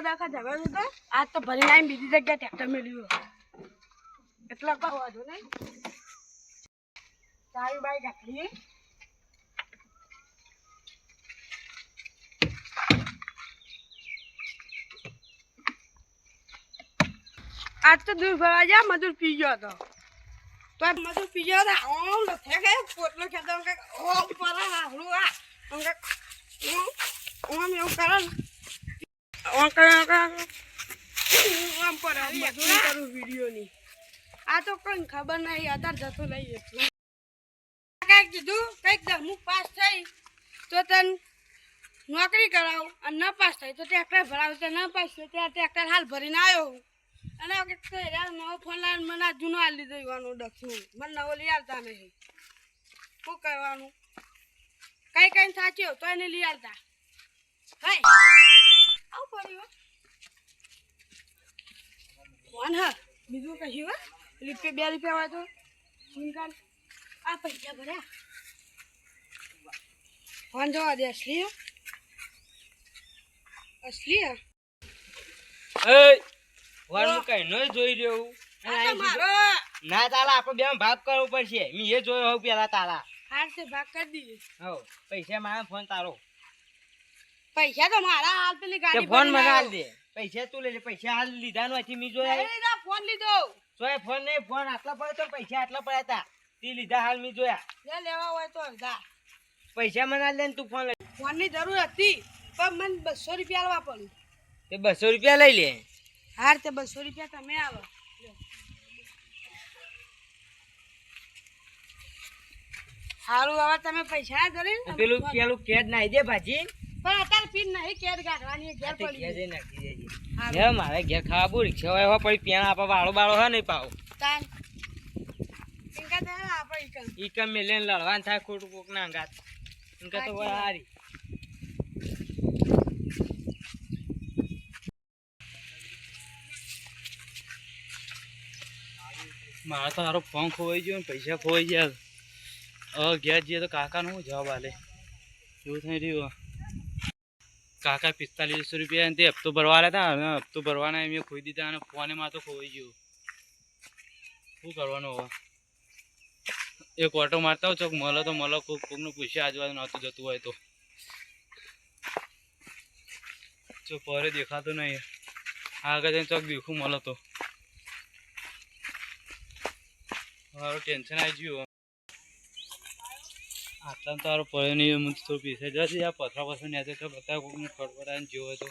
દાખા જવા દો આજ તો ભરી લાઈન બીજી જગ્યાએ ટ્રેક્ટર મેળવ્યું એટલા કા વાંધો નહીં સારી બાઈક આટલી આજ તો દૂર ભરવા જા મજૂર પી ગયો હતો તો મજૂર પી ગયો હતો ઓમ લથે કે પોટલો ખેતો કે ઓમ પર હાલું આ ઓમ એવું કરે ઓમ કરે ઓમ પર મજૂરી કરું વિડીયોની આ તો કોઈ ખબર નહીં અત્યારે જતો લઈ જતો કઈક કીધું કઈક દમુક પાસ થઈ તો તને નોકરી કરાવું અને ન પાસ થાય તો ટ્રેક્ટર ભરાવું તો ન પાસ થાય ત્યાં ટ્રેક્ટર હાલ ભરીને આવ્યો અને નવો ફોન લાવીને મને જૂનો હાલી દેવાનું દક્ષું મને નવો લઈ આવતા નહીં શું કરવાનું કઈ કઈ સાચ્યો તો એને લઈ આવતા ભાઈ આવું પડ્યું ફોન હા બીજું કહ્યું હા રૂપિયા 2 રૂપિયા હોય તો નિકાલ આ પૈસા ભર્યા ફોન જોવા દે અસલી અસલી વાર મુકાઈ ન જોઈ રહ્યો ના તારા આપણે બે ભાગ કરવો પડશે મેં એ જોયો હોઉં પેલા તારા હાર से भाग कर दिए હો પૈસા મારા ફોન તારો पैसा तो मारा हाल पे गाड़ी ફોન મને હાલ દે પૈસા તું લે પૈસા હાલ લીધા નથી મી જોયા नहीं फोन ली दो સોય ફોન નહીં ફોન આટલા પડે તો પૈસા આટલા પડ્યા હતા તે લીધા હાલ મી જોયા ले लेवा हुआ तो अर्धा પૈસા મને હાલ દે ને તું ફોન લઈ फोन ની જરૂર હતી પણ મને 200 રૂપિયા આલવા પડ્યું તે 200 રૂપિયા લઈ લે હાર તે 200 રૂપિયા તમે આવો હારું હવે તમે પૈસા ધરી પેલું કેદ નાઈ દે ભાજી પણ અત્યારે પીન નહીં કેદ કાઢવાની ઘેર ઘેર પડી જઈ નાખી દેજે ઘેર મારે ઘેર ખાવા બહુ રિક્ષા હોય પડી પેણા આપવા વાળો બાળો હે નહીં પાવ તાન ઇનકા દે આપણે ઇકન ઈ કમ મે લેન લડવાન થાય ખોટું કોક ના અંગાત ઇનકા તો હારી મારા તો તારો ફોન ખોવાઈ ગયો ને પૈસા ખોવાઈ ગયા ઘેર જઈએ તો કાકાનો હું જવાબ આલે એવું થઈ રહ્યું કાકા 4500 રૂપિયા તે હપ્તો ભરવા હતા અને હપ્તો ભરવાના એમ ખોઈ દીધા અને ફોને માં તો ખોવાઈ ગયો શું કરવાનું હવે એક ઓટો મારતા હોઉં ચોક મળો તો મળો કોકનું પૂછ્યા આજુબાજુ નહોતું જતું હોય તો જો પરે દેખાતો નહીં આગળ જઈને ચોક દેખું મળો તો મારું ટેન્શન આવી ગયું આટલા તારો પડે નહીં હું થોડું પીસે જશે આ પથરા પથરા ને તો બધા કોકને ફટફટાને જેવો હતો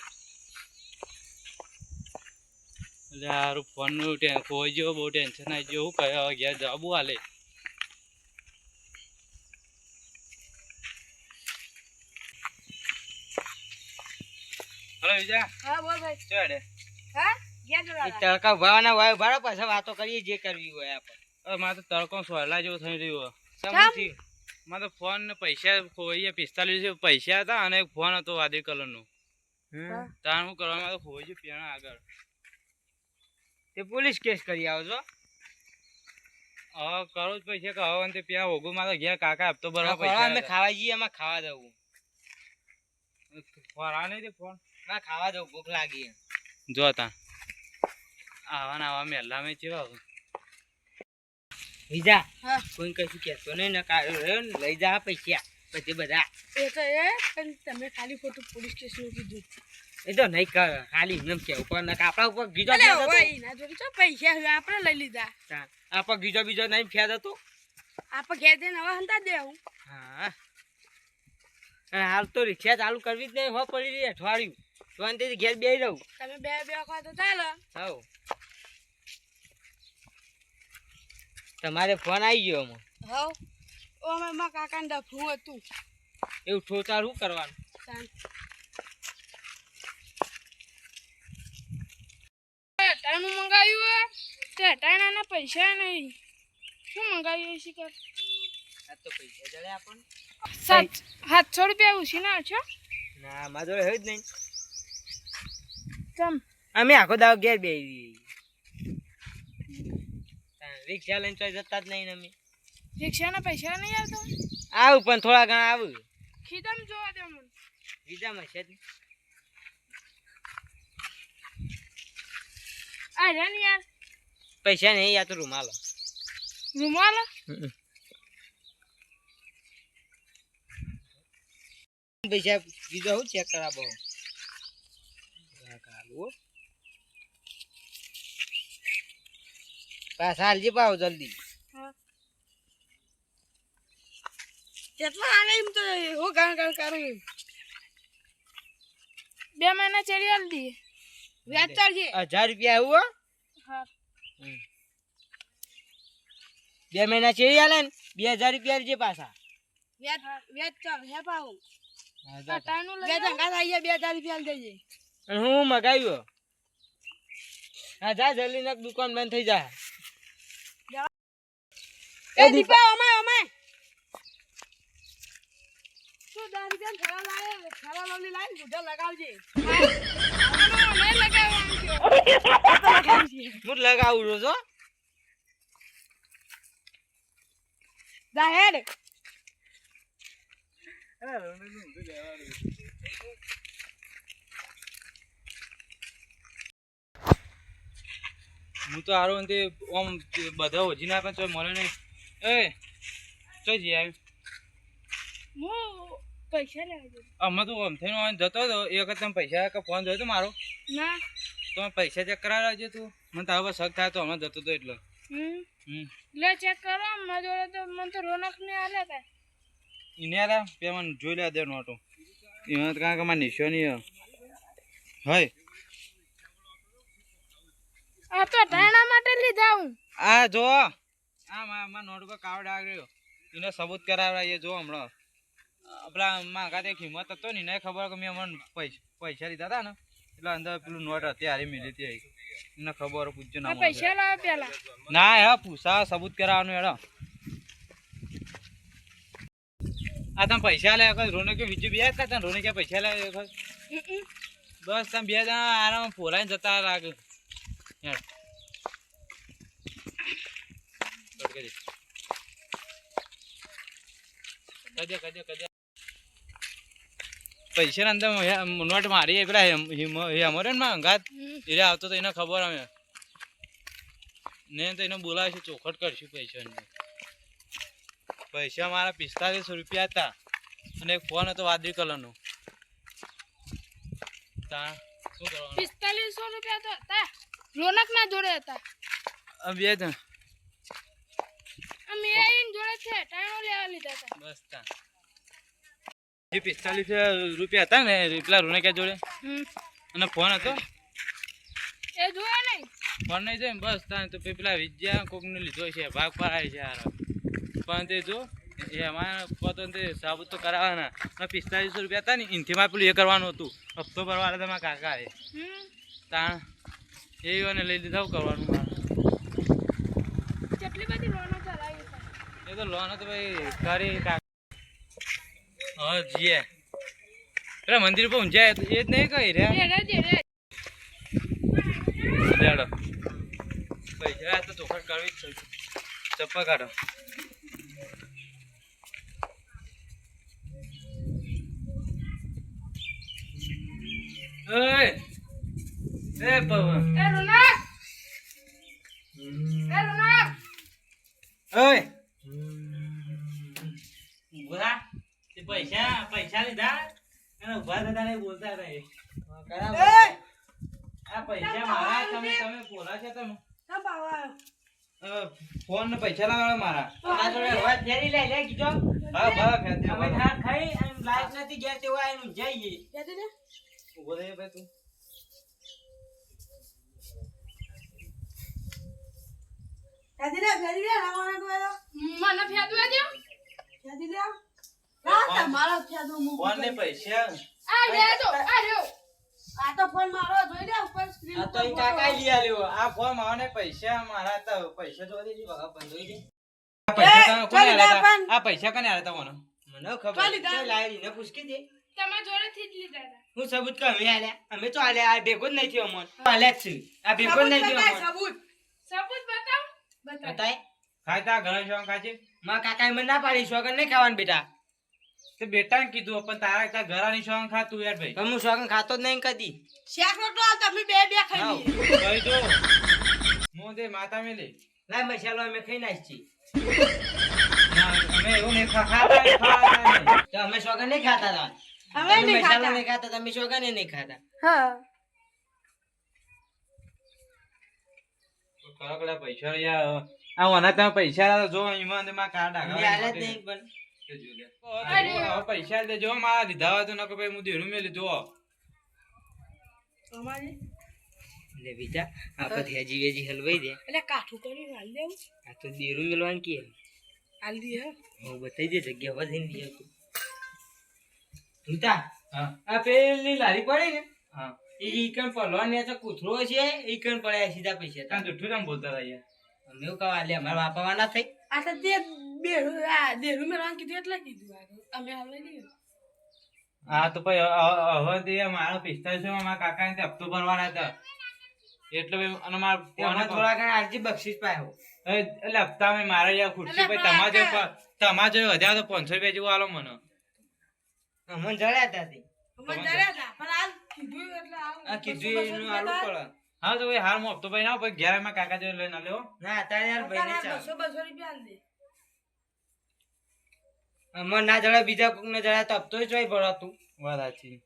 એટલે સારું ફોનનું ખોવાઈ ગયો બહુ ટેન્શન આવી ગયો શું કહે હવે ઘેર જવાબુ હાલે હલો વિજા હા બોલ ભાઈ ચડે હા ઘેર જોડા તડકા ભાવના હોય ભાડો પાછા વાતો કરીએ જે કરવી હોય આપણે મારે તો તડકો સોયલા જેવો થઈ રહ્યો સમજી મારે તો ફોન ને પૈસા ખોવાઈ 45 પૈસા હતા અને એક ફોન હતો વાદળી કલર નો તાર શું કરવામાં તો ખોવાઈ ગયું પેણા આગળ તે પોલીસ કેસ કરી આવો છો હવે કરો જ પૈસા કહો ને તે ત્યાં ઓગું માં તો ઘેર કાકા હપ્તો ભરવા પૈસા અમે ખાવા જઈએ એમાં ખાવા દઉં ફોરા નહીં તે ફોન ના ખાવા દઉં ભૂખ લાગી જો તા આવા ને આવા મેલા મેં ચેવા વિજા હા કોઈ કશું કહેતો નહીં ને કાઢ્યો ને લઈ જા પૈસા પછી બધા એ તો એ પણ તમે ખાલી ખોટું પોલીસ સ્ટેશન કીધું એ તો નહીં કર ખાલી એમ કે ઉપર ને આપણા ઉપર ગીજો અલે ઓય ના જોડી તો પૈસા આપણે લઈ લીધા આપણા ગીજો બીજો નહીં ફેદ હતો આપણે ઘેર જઈને હવે હંતા દેવું હા અને હાલ તો રિક્ષા ચાલુ કરવી જ નહીં હો પડી રહી અઠવાડિયું તો અંતેથી ઘેર બેસી રહું તમે બે ખા તો ચાલો હવ તમારે ફોન આવી ગયો અમે હવ ઓ મારા કાકાને ડફું હતું એવું ઠોચાર શું કરવાનું ટાણું મંગાવ્યું તે ટાણાના પૈસા નહીં શું મંગાવ્યું શીખર આ તો પૈસા જડે આપણને 700 રૂપિયા ઉછીના છો ના મારા જોડે હોય જ નહીં ચમ અમે આખો દાવ ઘેર બેસી રિક્ષા લઈને તો જતા જ નહીં અમે રિક્ષાના પૈસા નહીં આવતા આવું પણ થોડા ઘણા આવું ખીદમ જોવા દે મને બીજામાં છે આ રે ને યાર પૈસા નહીં યા તો રૂમાલ રૂમાલ પૈસા બીજો હું ચેક કરાવો પાછા હાલજી પાવ જલ્દી કેટલા આલે એમ તો હો ગાણ ગાણ કરું 2 મહિના ચડી આલ દી વ્યાજ ચાલજે 1000 રૂપિયા આવું હા 2 મહિના ચેડી આલે ને 2000 રૂપિયા જે પાછા વ્યાજ ચાલ હે પાઉ હા તાનું લઈ વ્યાજ અંગા આઈએ 2000 રૂપિયા આલ દેજે હું મગાવ્યો હા જા જલ્દી નક દુકાન બંધ થઈ જા એ દીપા અમાય તો 10 રૂપિયા થરા લાય થરા લાવની લાઈન ગુડા લગાવજે નહીં લગાવવાનું હું લગાવું રોજો જાહેર હું તો હારો ને ઓમ બધા ઓજી ના પણ મળે નહીં એ ચોઈ જઈ આવ્યું હું પૈસા લેવા અમે તો આમ થઈને જતો હતો એ વખત તમે પૈસા કે ફોન જોયો તો મારો ના તો પૈસા ચેક કરાવજો તું મને તારો શક થાય તો હમણાં જતો હતો એટલે લે ચેક કરો મારા જોડે તો મને તો રોનક ને આલે તા એને આલા પે મને જોઈ લે દે નોટો એમાં કારણ કે મારે નિશાની હોય આ તો ટાણા માટે લીધા હું આ જો આ મારા નોટ પર કાવડ આવ્યો એને સબૂત કરાવડાવીએ જો હમણાં આપણા માગા તે કિંમત હતો ને એને ખબર કે મેં હમણાં પૈસા લીધા હતા ને એટલે અંદર પેલું નોટ હતી હારી મિલી હતી એને ખબર પૂછજો ના પૈસા લાવે પેલા ના હે પૂછા સબૂત કરાવવાનું હેડો આ તમે પૈસા લે રોને કે બીજું બે હતા રોને કે પૈસા લે બસ તમે 2 જણા આરામ ફોલાઈને જતા લાગે પૈસા અંદર નોટ મારી પેલા અમારે ને અંગાત એ આવતો તો એને ખબર અમે ને તો એને બોલાવે છે ચોખટ કરશું પૈસા મારા 4500 રૂપિયા હતા અને એક ફોન હતો વાદળી કલરનો શું કરવાનું 4500 રૂપિયા તો હતા રોનક ના જોડે હતા બે જણ અમે એન જોડે છે ટાણો લેવા લીધા હતા બસ તા જે 45 રૂપિયા હતા ને પેલા રોનક જોડે અને ફોન હતો એ જોયા નહીં ફોન નહીં જોઈ બસ તા તો પેલા વિદ્યા કોકને લીધો છે ભાગ પર આવી છે યાર પણ તે જો એ અમારે પોતે તે સાબુત તો કરાવવાના 4500 રૂપિયા હતા ને એનથી માં પેલું એ કરવાનું હતું હપ્તો ભરવાના તમારા કાકા એ તાણ એને લઈ લીધા કરવાનું મારે કેટલી બધી લોનો ચલાવી એ તો લોન તો ભાઈ કરી હા જીએ પેલા મંદિર પર ઊંઝાય એ જ નહીં કઈ રે ચાલો પૈસા તો ચોખટ કરવી જ છે ચપ્પા કાઢો એ પવન એ રોનક ઓય ઉભા તે પૈસા લીધા અને ઉભા થતા નહીં બોલતા નહીં આ પૈસા મારા તમે બોલા છે તમે ફોન ને પૈસા લાવવા મારા આ જોડે વાત ફેરી લે કીધો હા બરાબર ફેર અમે થાક ખાઈ અને લાઈટ નથી ગયા તેવા એનું જઈએ ઉભો રહે ભાઈ તું મને ફેદવા દે ફેદી લે રાત મારો ફેદો મુ ફોન ને પૈસા આ લે તો આ રહ્યો આ તો ફોન મારો જોઈ લે ઉપર સ્ક્રીન આ તો ઈ કાકા લઈ આલ્યો આ ફોન મારને પૈસા મારા તો પૈસા તો દેજી બગા બંધોઈ દે આ પૈસા કોને આલ્યા તમને મને ખબર છે લાઈ ને પૂછકી દે તમારા જોડેથી જ લીધા હતા હું સબૂત કે અમે આલ્યા અમે તો આલ્યા આ ભેગો જ નહીં થયો અમન આલ્યા જ છે આ ભેગો જ નહીં થયો અમન સબૂત બતાવ બતાય ખાતા ઘણા શોખ ખાજે માં કાકાએ મને ના પાડી શોખ નહીં ખાવાનું બેટા તે બેટાને કીધું પણ તારા તારા ઘરાની શોખ ખાતું યાર ભાઈ. પણ હું શોખન ખાતો જ નહીં કદી. શેક રોટલો હાલ તમે બે ખાઈ લઈએ. ભાઈ જો હું તે માતા મેલે લાય મસાલો અમે ખાઈ નાખી. અમે એવું નહીં ખાતા નહીં. તો અમે શોખન નહીં ખાતા હતા. અમે નહીં મસાલો ખાતા. નહીં ખાતા, તમે શોખન નહીં ખાતા. હા કડકડા પૈસા યાર આ ઓના તમે પૈસા લાવો જો ઈમાં માં કાર્ડ અમે આલે જ નહીં પણ. પૈસા દેજો મારા લીધા હોય તો નકો ભાઈ હું દેરું મેં લીધો. અમારી લે બીજા આપણે હેજી વેજી હલવાઈ દે. એટલે કાઠું કરી હાલ દેવું. આ તો દેરું મેલવાનું કે હાલ દે હું બતાવી દે જગ્યા વધીને દે તું. તું હા આ પેલી લારી પડી ને હા ઈ કણ પડવા ને તો કૂતરો છે ઈ કણ પડ્યા સીધા પૈસા. કાં જુઠ્ઠું તમે બોલતા હતા યાર. અમે એવું કહવા લે અમારા વાપરવાના થઈ. આ તો તે દેરું મેળવાનું કીધું એટલે કીધું આ તો. અમે હાલ દઈએ. હા તો ભાઈ હવે તે મારો 45 મારા કાકાને તે હપ્તો ભરવાના હતા એટલે ભાઈ અને મારા તેમાં થોડા ઘણા આજે બક્ષીસ પાયો. એટલે હપ્તા મેં મારે યાર ખુરશી ભાઈ તમારે જો વધ્યા તો 500 રૂપિયા જેવું આલો મને. અમને જડ્યા હતા તે. અમે ડર્યા હતા પણ હાલ કીધું એટલે હાલ આ કીધું એનું આલવું પડે. હા તો ભાઈ હાલ હું હપ્તો ભાઈ ના ભાઈ ઘેર મારા કાકા જોડે લઈને આલ્યો. ના અત્યારે યાર ભાઈ ને ચાલ. 200 રૂપિયા હાલ દે. અમને ના જડ્યા બીજા કોક ને જડ્યા તો હપ્તો જોઈ પડો તું. વાત સાચી.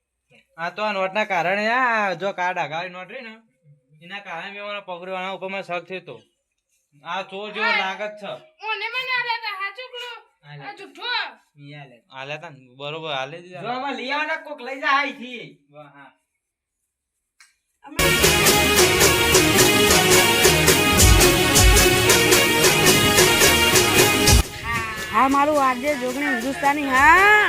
આ તો આ નોટના કારણે આ જો કાર્ડ આગાડી નોટ રહી ને એના કારણે મેં મારા પકડવાના ઉપર મને શક થયો તો. આ ચોર જેવો લાગત છે. ઓને મને આલ્યા હતા હા ચોકલો. આ જુઠ્ઠો. હાલ્યા તા ને બરોબર હાલે દીધા. જો આમાં લઈ આવવાના કોક લઈ જા અહીંથી. હા હા મારું આજે જોગણી હિન્દુસ્તાની હા